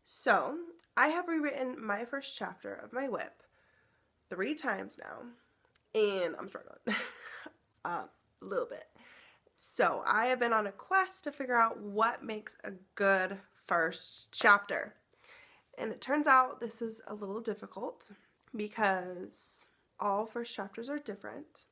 So, I have rewritten my first chapter of my whip 3 times now, and I'm struggling a little bit. So, I have been on a quest to figure out what makes a good first chapter. And it turns out this is a little difficult because all first chapters are different.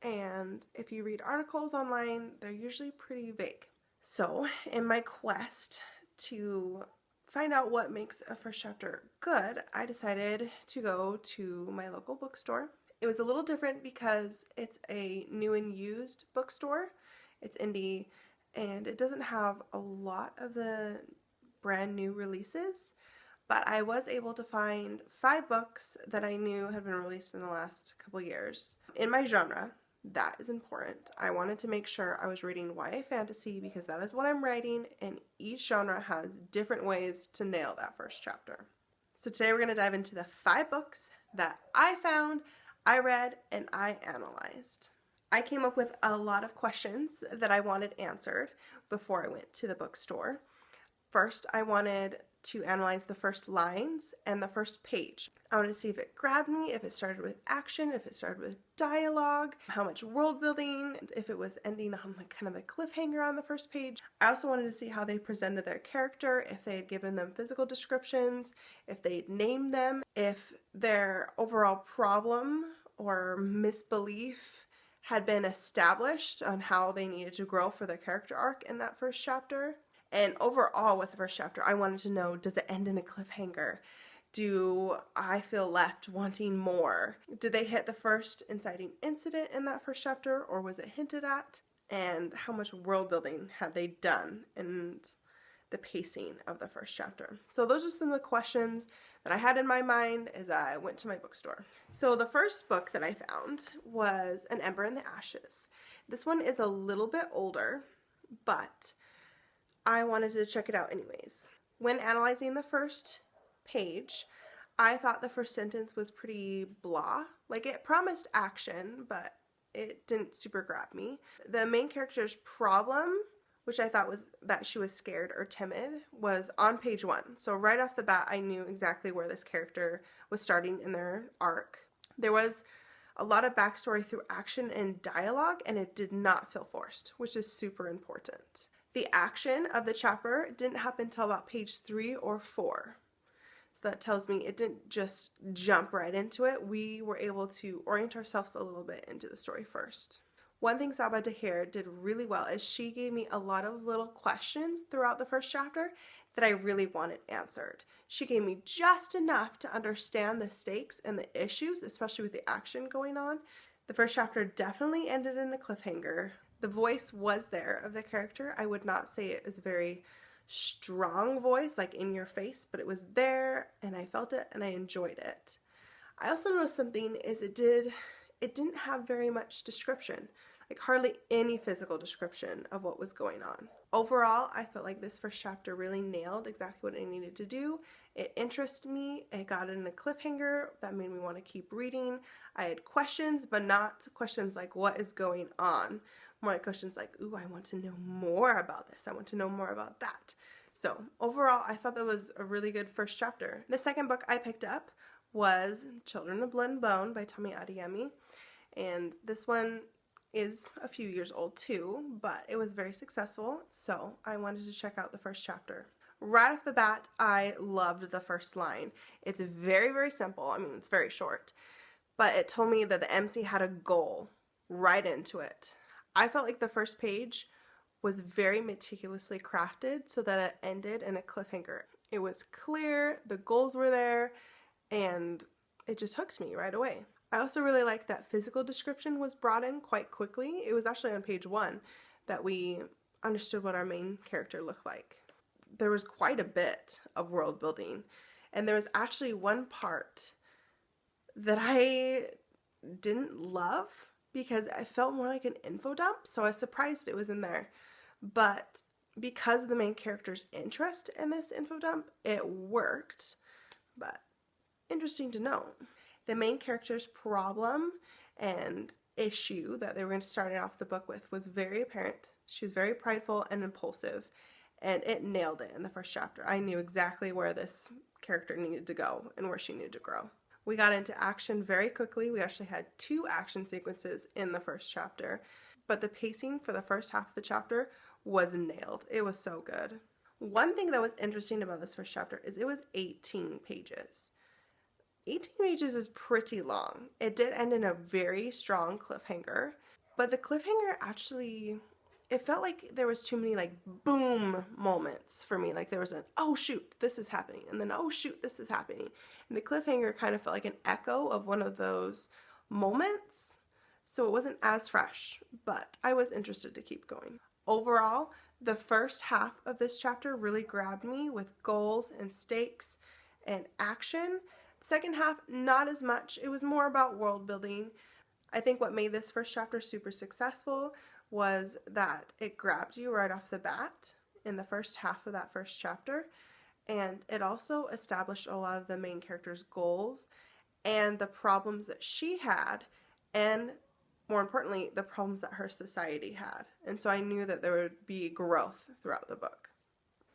And if you read articles online, they're usually pretty vague. So, in my quest to find out what makes a first chapter good, I decided to go to my local bookstore. It was a little different because it's a new and used bookstore. It's indie and it doesn't have a lot of the brand new releases, but I was able to find 5 books that I knew had been released in the last couple years in my genre. That is important. I wanted to make sure I was reading YA fantasy because that is what I'm writing, and each genre has different ways to nail that first chapter. So today we're going to dive into the 5 books that I found, I read, and I analyzed. I came up with a lot of questions that I wanted answered before I went to the bookstore. First, I wanted to analyze the first lines and the first page. I wanted to see if it grabbed me, if it started with action, if it started with dialogue, how much world building, if it was ending on like kind of a cliffhanger on the first page. I also wanted to see how they presented their character, if they had given them physical descriptions, if they'd named them, if their overall problem or misbelief had been established on how they needed to grow for their character arc in that first chapter. And overall with the first chapter, I wanted to know, does it end in a cliffhanger? Do I feel left wanting more? Did they hit the first inciting incident in that first chapter, or was it hinted at? And how much world building had they done in the pacing of the first chapter? So those are some of the questions that I had in my mind as I went to my bookstore. So the first book that I found was An Ember in the Ashes. This one is a little bit older, but I wanted to check it out anyways. When analyzing the first page, I thought the first sentence was pretty blah. Like, it promised action, but it didn't super grab me. The main character's problem, which I thought was that she was scared or timid, was on page 1. So right off the bat, I knew exactly where this character was starting in their arc. There was a lot of backstory through action and dialogue, and it did not feel forced, which is super important. The action of the chapter didn't happen until about page 3 or 4. So that tells me it didn't just jump right into it. We were able to orient ourselves a little bit into the story first. One thing Saba Tahir did really well is she gave me a lot of little questions throughout the first chapter that I really wanted answered. She gave me just enough to understand the stakes and the issues, especially with the action going on. The first chapter definitely ended in a cliffhanger. The voice was there of the character. I would not say it was a very strong voice, like in your face, but it was there and I felt it and I enjoyed it. I also noticed something is it didn't have very much description, like hardly any physical description of what was going on. Overall, I felt like this first chapter really nailed exactly what I needed to do. It interested me, it got in a cliffhanger that made me want to keep reading. I had questions, but not questions like what is going on. More like questions like, ooh, I want to know more about this. I want to know more about that. So overall, I thought that was a really good first chapter. The second book I picked up was Children of Blood and Bone by Tomi Adeyemi. And this one is a few years old too, but it was very successful. So I wanted to check out the first chapter. Right off the bat, I loved the first line. It's very, very simple. I mean, it's very short, but it told me that the MC had a goal right into it. I felt like the first page was very meticulously crafted so that it ended in a cliffhanger. It was clear, the goals were there, and it just hooked me right away. I also really like that physical description was brought in quite quickly. It was actually on page 1 that we understood what our main character looked like. There was quite a bit of world building, and there was actually one part that I didn't love because I felt more like an info dump, so I was surprised it was in there. But because of the main character's interest in this info dump, it worked. But interesting to know. The main character's problem and issue that they were going to start off the book with was very apparent. She was very prideful and impulsive, and it nailed it in the first chapter. I knew exactly where this character needed to go and where she needed to grow. We got into action very quickly. We actually had 2 action sequences in the first chapter, but the pacing for the first half of the chapter was nailed. It was so good. One thing that was interesting about this first chapter is it was 18 pages. 18 pages is pretty long. It did end in a very strong cliffhanger, but the cliffhanger actually, it felt like there was too many like boom moments for me. Like there was an, oh shoot, this is happening, and then oh shoot, this is happening. And the cliffhanger kind of felt like an echo of one of those moments. So it wasn't as fresh, but I was interested to keep going. Overall, the first half of this chapter really grabbed me with goals and stakes and action. The second half, not as much. It was more about world building. I think what made this first chapter super successful was that it grabbed you right off the bat in the first half of that first chapter, and it also established a lot of the main character's goals and the problems that she had, and more importantly, the problems that her society had. And so I knew that there would be growth throughout the book.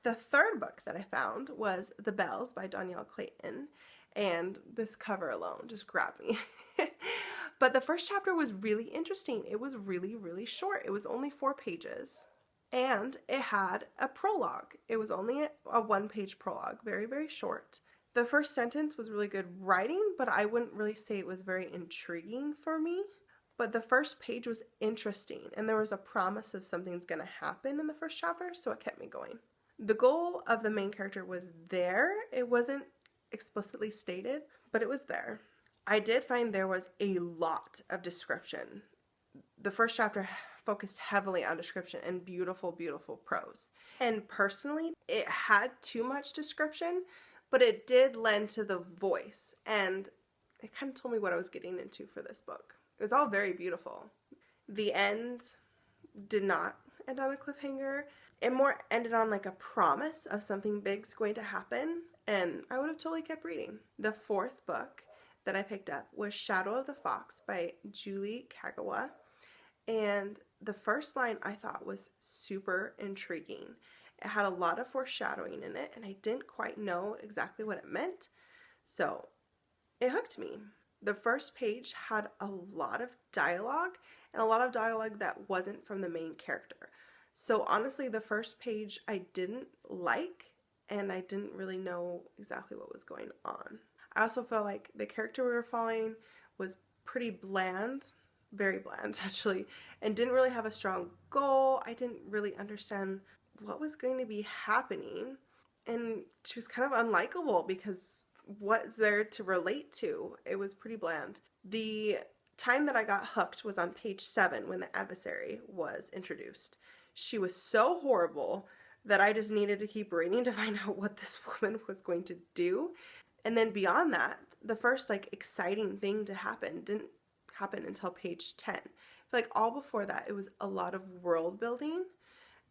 The third book that I found was The Bells by Danielle Clayton, and this cover alone just grabbed me. But the first chapter was really interesting. It was really, really short. It was only 4 pages, and it had a prologue. It was only a 1-page prologue, very, very short. The first sentence was really good writing, but I wouldn't really say it was very intriguing for me. But the first page was interesting, and there was a promise of something's going to happen in the first chapter, so it kept me going. The goal of the main character was there. It wasn't explicitly stated, but it was there. I did find there was a lot of description. The first chapter focused heavily on description and beautiful, beautiful prose. And personally, it had too much description, but it did lend to the voice, and it kind of told me what I was getting into for this book. It was all very beautiful. The end did not end on a cliffhanger. It more ended on like a promise of something big's going to happen, and I would have totally kept reading. The 4th book that I picked up was Shadow of the Fox by Julie Kagawa, and the first line I thought was super intriguing. It had a lot of foreshadowing in it, and I didn't quite know exactly what it meant, so it hooked me. The first page had a lot of dialogue, and a lot of dialogue that wasn't from the main character. So honestly, the first page I didn't like, and I didn't really know exactly what was going on. I also felt like the character we were following was pretty bland, very bland actually, and didn't really have a strong goal. I didn't really understand what was going to be happening, and she was kind of unlikable because what's there to relate to? It was pretty bland. The time that I got hooked was on page 7 when the adversary was introduced. She was so horrible that I just needed to keep reading to find out what this woman was going to do. And then beyond that, the first like exciting thing to happen didn't happen until page 10. I feel like all before that it was a lot of world building,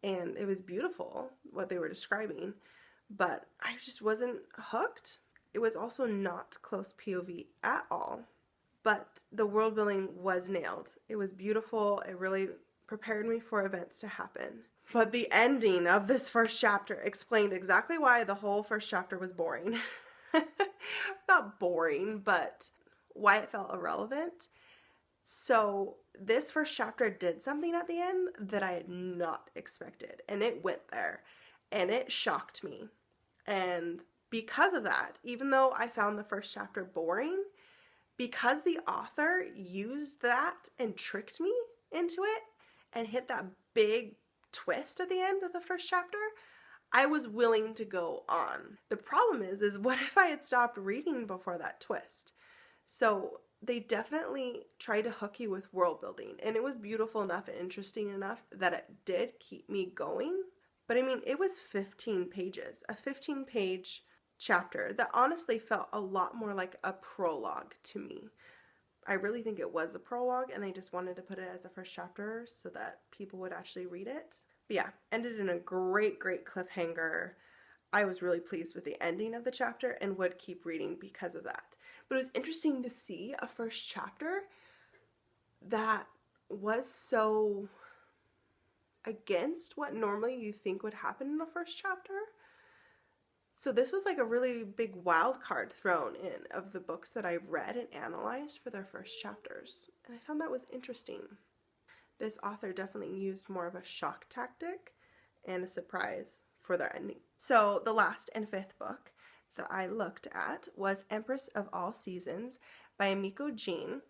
and it was beautiful what they were describing, but I just wasn't hooked. It was also not close POV at all, but the world building was nailed. It was beautiful. It really prepared me for events to happen. But the ending of this first chapter explained exactly why the whole first chapter was boring. Not boring, but why it felt irrelevant. So this first chapter did something at the end that I had not expected, and it went there, and it shocked me. And because of that, even though I found the first chapter boring, because the author used that and tricked me into it and hit that big twist at the end of the first chapter, I was willing to go on. The problem is what if I had stopped reading before that twist? So they definitely tried to hook you with world building, and it was beautiful enough and interesting enough that it did keep me going. But I mean, it was 15 pages, a 15-page chapter that honestly felt a lot more like a prologue to me. I really think it was a prologue, and they just wanted to put it as a first chapter so that people would actually read it. But yeah, ended in a great, great cliffhanger. I was really pleased with the ending of the chapter and would keep reading because of that. But it was interesting to see a first chapter that was so against what normally you think would happen in the first chapter. So this was like a really big wild card thrown in of the books that I've read and analyzed for their first chapters. And I found that was interesting. This author definitely used more of a shock tactic and a surprise for their ending. So the last and fifth book that I looked at was Empress of All Seasons by Miko Jean.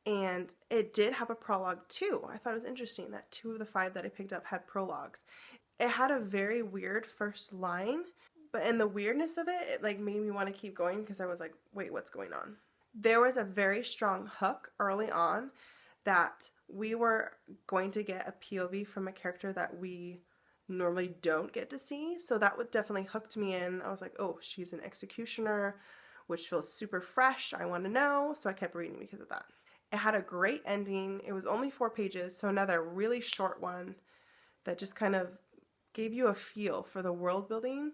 And it did have a prologue too. I thought it was interesting that 2 of the 5 that I picked up had prologues. It had a very weird first line, but in the weirdness of it, it like made me want to keep going because I was like, wait, what's going on? There was a very strong hook early on that we were going to get a POV from a character that we normally don't get to see. So that would definitely hooked me in. I was like, oh, she's an executioner, which feels super fresh. I want to know. So I kept reading because of that. It had a great ending. It was only 4 pages, so another really short one that just kind of gave you a feel for the world building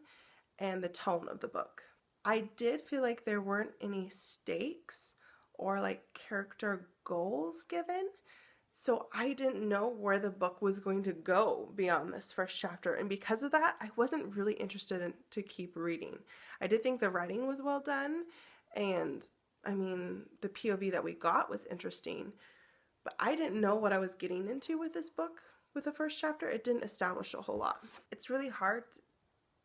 and the tone of the book. I did feel like there weren't any stakes or like character goals given, so I didn't know where the book was going to go beyond this first chapter, and because of that, I wasn't really interested in to keep reading. I did think the writing was well done, and I mean, the POV that we got was interesting, but I didn't know what I was getting into with this book with the first chapter. It didn't establish a whole lot. It's really hard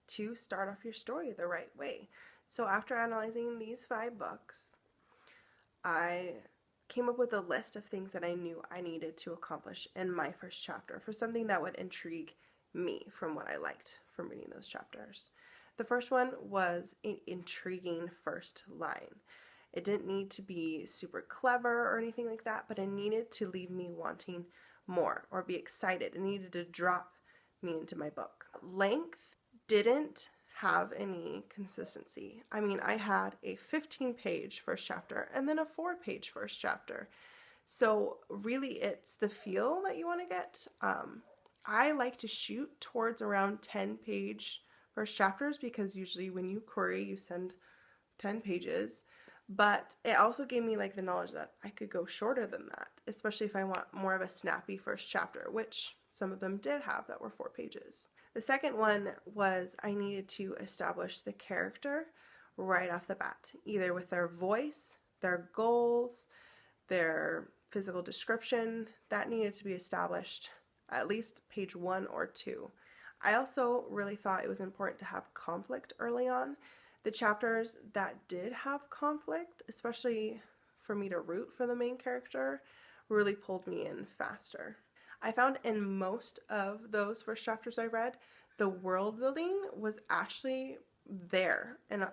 to start off your story the right way. So after analyzing these 5 books, I came up with a list of things that I knew I needed to accomplish in my first chapter for something that would intrigue me from what I liked from reading those chapters. The first one was an intriguing first line. It didn't need to be super clever or anything like that, but it needed to leave me wanting more or be excited. It needed to drop me into my book. Length didn't have any consistency. I mean, I had a 15-page first chapter and then a 4-page first chapter. So really it's the feel that you want to get. I like to shoot towards around 10-page first chapters because usually when you query, you send 10 pages. But it also gave me like the knowledge that I could go shorter than that, especially if I want more of a snappy first chapter, which some of them did have that were 4 pages. The second one was I needed to establish the character right off the bat, either with their voice, their goals, their physical description. That needed to be established at least page 1 or 2. I also really thought it was important to have conflict early on. The chapters that did have conflict, especially for me to root for the main character, really pulled me in faster. I found in most of those first chapters I read, the world building was actually there and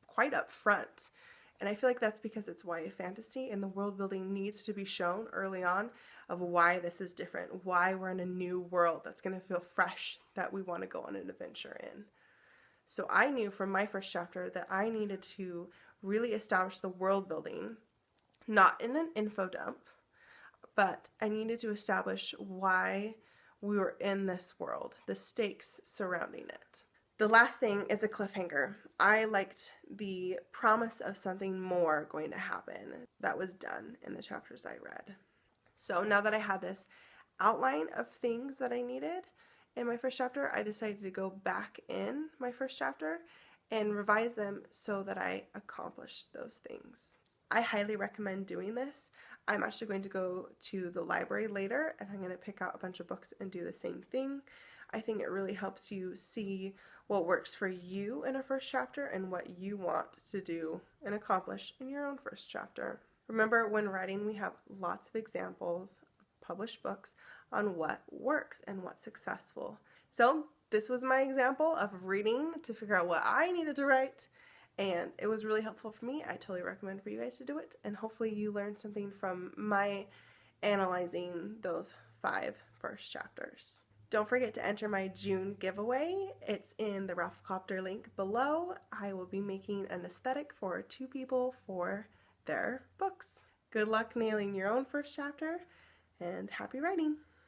quite up front. And I feel like that's because it's YA fantasy and the world building needs to be shown early on of why this is different, why we're in a new world that's going to feel fresh, that we want to go on an adventure in. So I knew from my first chapter that I needed to really establish the world building, not in an info dump, but I needed to establish why we were in this world, the stakes surrounding it. The last thing is a cliffhanger. I liked the promise of something more going to happen that was done in the chapters I read. So now that I had this outline of things that I needed in my first chapter, I decided to go back in my first chapter and revise them so that I accomplished those things. I highly recommend doing this. I'm actually going to go to the library later and I'm going to pick out a bunch of books and do the same thing. I think it really helps you see what works for you in a first chapter and what you want to do and accomplish in your own first chapter. Remember, when writing, we have lots of examples of published books on what works and what's successful. So this was my example of reading to figure out what I needed to write, and it was really helpful for me. I totally recommend for you guys to do it, and hopefully you learned something from my analyzing those 5 first chapters. Don't forget to enter my June giveaway. It's in the Rafflecopter link below. I will be making an aesthetic for 2 people for their books. Good luck nailing your own first chapter, and happy writing!